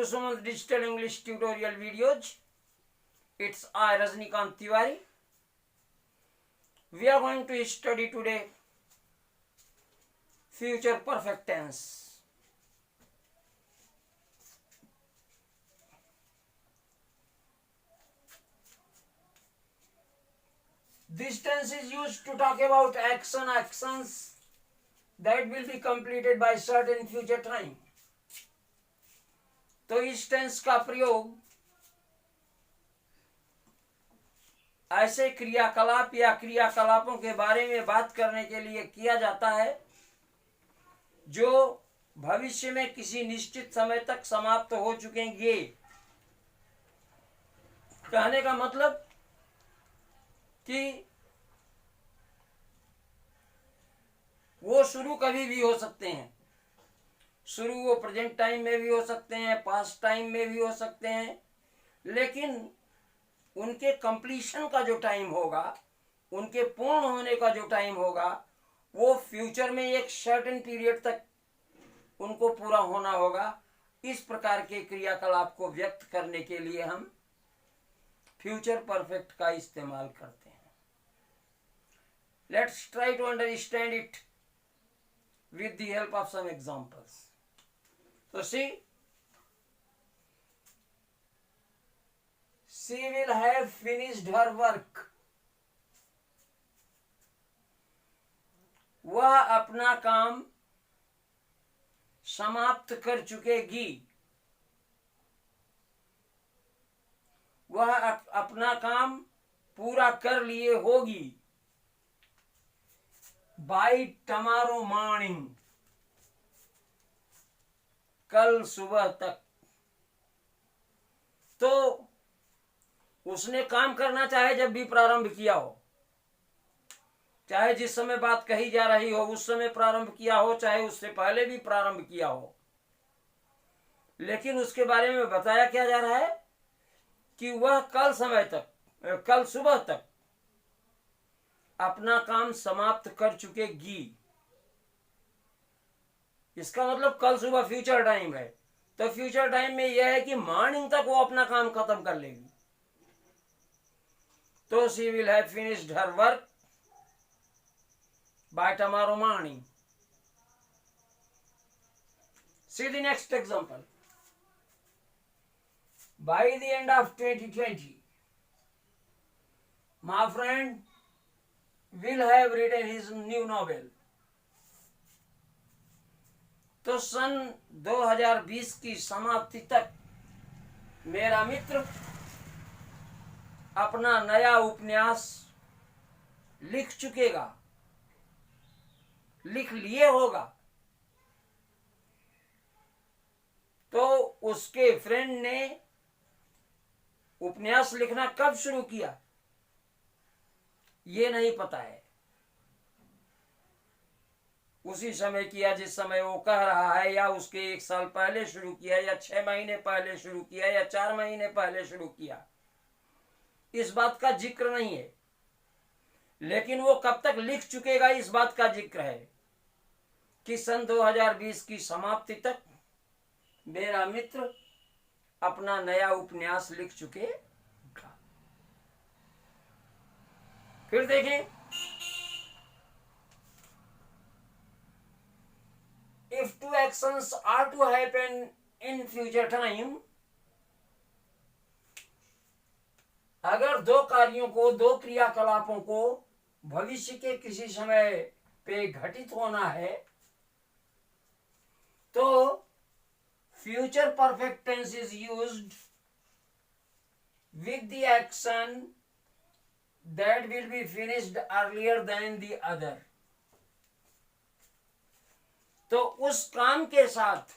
to Suman's Digital English Tutorial videos. It's I, Rajnikant Tiwari. We are going to study today future perfect tense. This tense is used to talk about actions that will be completed by certain future time. तो इस tense का प्रयोग ऐसे क्रियाकलाप या क्रियाकलापों के बारे में बात करने के लिए किया जाता है जो भविष्य में किसी निश्चित समय तक समाप्त हो चुकेंगे। कहने का मतलब कि वो शुरू कभी भी हो सकते हैं। शुरू वो प्रेजेंट टाइम में भी हो सकते हैं, पास्ट टाइम में भी हो सकते हैं, लेकिन उनके कंप्लीशन का जो टाइम होगा, उनके पूर्ण होने का जो टाइम होगा, वो फ्यूचर में एक सर्टेन पीरियड तक उनको पूरा होना होगा। इस प्रकार के क्रियाकलाप को व्यक्त करने के लिए हम फ्यूचर परफेक्ट का इस्तेमाल करते हैं। Let's try to understand it with the help of some examples. So see, she will have finished her work. वह अपना काम समाप्त कर चुकेगी। वह अपना काम पूरा कर लिए होगी। By tomorrow morning, कल सुबह तक। तो उसने काम करना चाहे जब भी प्रारंभ किया हो, चाहे जिस समय बात कही जा रही हो उस समय प्रारंभ किया हो, चाहे उससे पहले भी प्रारंभ किया हो, लेकिन उसके बारे में बताया क्या जा रहा है कि वह कल सुबह तक अपना काम समाप्त कर चुकेगी। इसका मतलब कल सुबह फ्यूचर टाइम है, तो फ्यूचर टाइम में यह है कि मॉर्निंग तक वो अपना काम खत्म कर लेगी। तो she will have finished her work by tomorrow morning. See the next example. By the end of 2020 my friend will have written his new novel. तो सन 2020 की समाप्ति तक मेरा मित्र अपना नया उपन्यास लिख चुकेगा, लिख लिए होगा। तो उसके फ्रेंड ने उपन्यास लिखना कब शुरू किया ये नहीं पता है। उसी समय किया जिस समय वो कह रहा है, या उसके 1 साल पहले शुरू किया, या 6 महीने पहले शुरू किया, या 4 महीने पहले शुरू किया, इस बात का जिक्र नहीं है। लेकिन वो कब तक लिख चुकेगा इस बात का जिक्र है कि सन 2020 की समाप्ति तक मेरा मित्र अपना नया उपन्यास लिख चुके। फिर देखें, if two actions are to happen in future time, अगर दो कार्यों को, दो क्रियाकलापों को भविष्य के किसी समय पे घटित होना है, तो future perfect tense is used with the action that will be finished earlier than the other. तो उस काम के साथ,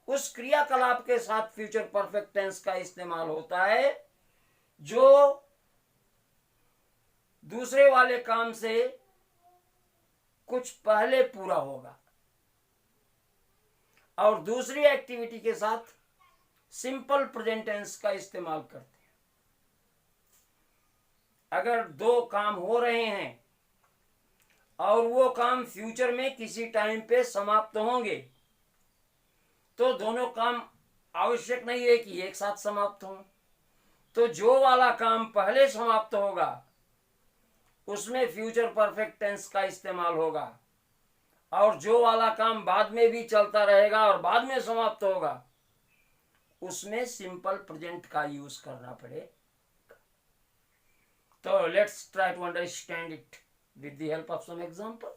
उस क्रियाकलाप के साथ फ्यूचर परफेक्ट टेंस का इस्तेमाल होता है जो दूसरे वाले काम से कुछ पहले पूरा होगा, और दूसरी एक्टिविटी के साथ सिंपल प्रेजेंट टेंस का इस्तेमाल करते हैं। अगर दो काम हो रहे हैं और वो काम फ्यूचर में किसी टाइम पे समाप्त होंगे, तो दोनों काम आवश्यक नहीं है कि एक साथ समाप्त हो। तो जो वाला काम पहले समाप्त होगा उसमें फ्यूचर परफेक्ट टेंस का इस्तेमाल होगा, और जो वाला काम बाद में भी चलता रहेगा और बाद में समाप्त होगा उसमें सिंपल प्रेजेंट का यूज करना पड़ेगा। तो let's try to understand it with the help of some example.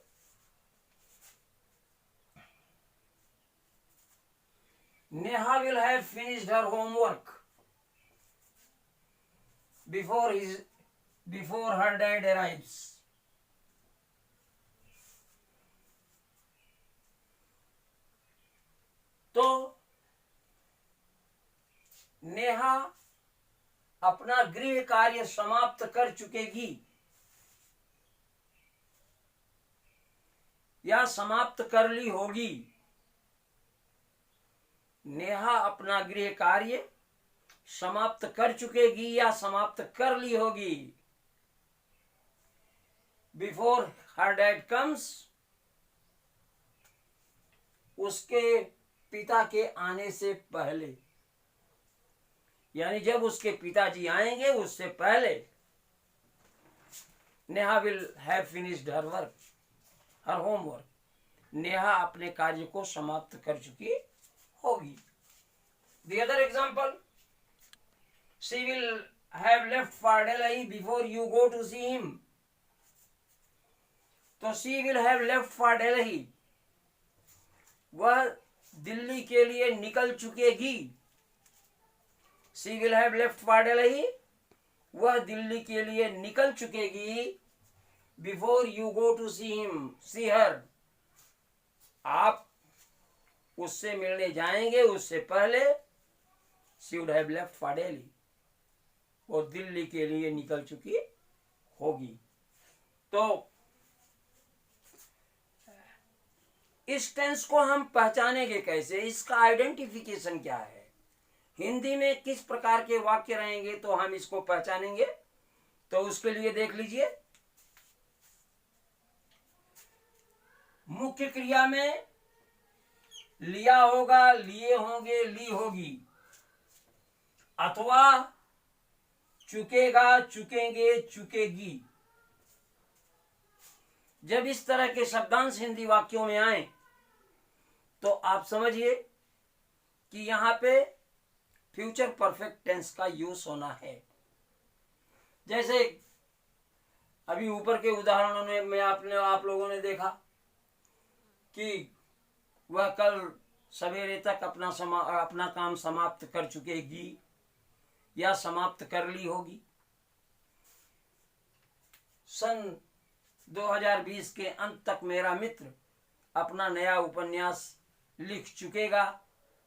Neha will have finished her homework before her dad arrives. तो नेहा अपना गृह कार्य समाप्त कर चुकेगी या समाप्त कर ली होगी। नेहा अपना गृह कार्य समाप्त कर चुकेगी या समाप्त कर ली होगी। बिफोर हर डैड कम्स, उसके पिता के आने से पहले, यानी जब उसके पिताजी आएंगे उससे पहले Neha will have finished her work, her homework. Neha अपने कार्य को समाप्त कर चुकी होगी। The other example, she will have left for Delhi before you go to see him. तो she will have left for Delhi, वह दिल्ली के लिए निकल चुकेगी। She will have left for Delhi, वह दिल्ली के लिए निकल चुकेगी। Before you go to see him, see her, आप उससे मिलने जाएंगे उससे पहले she would have left for Delhi, वो दिल्ली के लिए निकल चुकी होगी। तो इस टेंस को हम पहचानेंगे कैसे, इसका आइडेंटिफिकेशन क्या है, हिंदी में किस प्रकार के वाक्य रहेंगे तो हम इसको पहचानेंगे। तो उसके लिए देख लीजिए, मुख्य क्रिया में लिया होगा, लिए होंगे, ली होगी, अथवा चुकेगा, चुकेंगे, चुकेगी। जब इस तरह के शब्दांश हिंदी वाक्यों में आए तो आप समझिए कि यहां पे फ्यूचर परफेक्ट टेंस का यूज होना है। जैसे अभी ऊपर के उदाहरणों में आप लोगों ने देखा कि वह कल सवेरे तक अपना काम समाप्त कर चुकेगी या समाप्त कर ली होगी। सन 2020 के अंत तक मेरा मित्र अपना नया उपन्यास लिख चुकेगा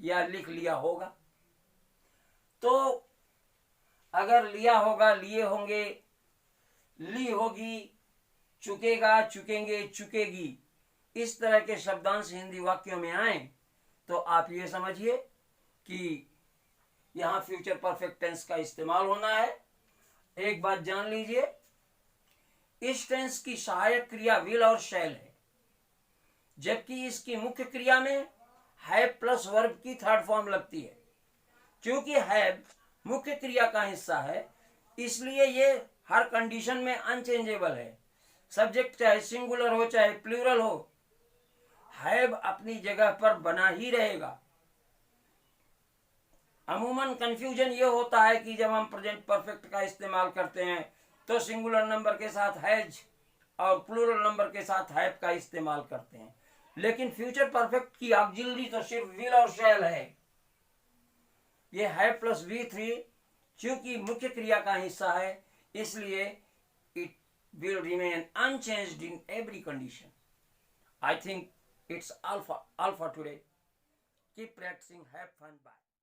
या लिख लिया होगा। तो अगर लिया होगा, लिए होंगे, ली होगी, चुकेगा, चुकेंगे, चुकेगी, इस तरह के शब्दांश हिंदी वाक्यों में आए तो आप ये समझिए कि यहां फ्यूचर परफेक्ट टेंस का इस्तेमाल होना है। एक बात जान लीजिए, इस टेंस की सहायक क्रिया विल और शैल है, जबकि इसकी मुख्य क्रिया में हैव प्लस वर्ब की थर्ड फॉर्म लगती है। क्योंकि हैव मुख्य क्रिया का हिस्सा है इसलिए ये हर कंडीशन में अनचेंजेबल है। सब्जेक्ट चाहे सिंगुलर हो चाहे प्लूरल हो, हैव अपनी जगह पर बना ही रहेगा। अमूमन कंफ्यूजन ये होता है कि जब हम प्रेजेंट परफेक्ट का इस्तेमाल करते हैं तो सिंगुलर नंबर के साथ हैज और प्लूरल नंबर के साथ हैव का इस्तेमाल करते हैं, लेकिन फ्यूचर परफेक्ट की ऑक्सिलरी तो सिर्फ विल और शैल है। ये हैव प्लस V3 क्योंकि मुख्य क्रिया का हिस्सा है इसलिए it will remain unchanged in every condition. I think it's all for today. Keep practicing. Have fun. Bye.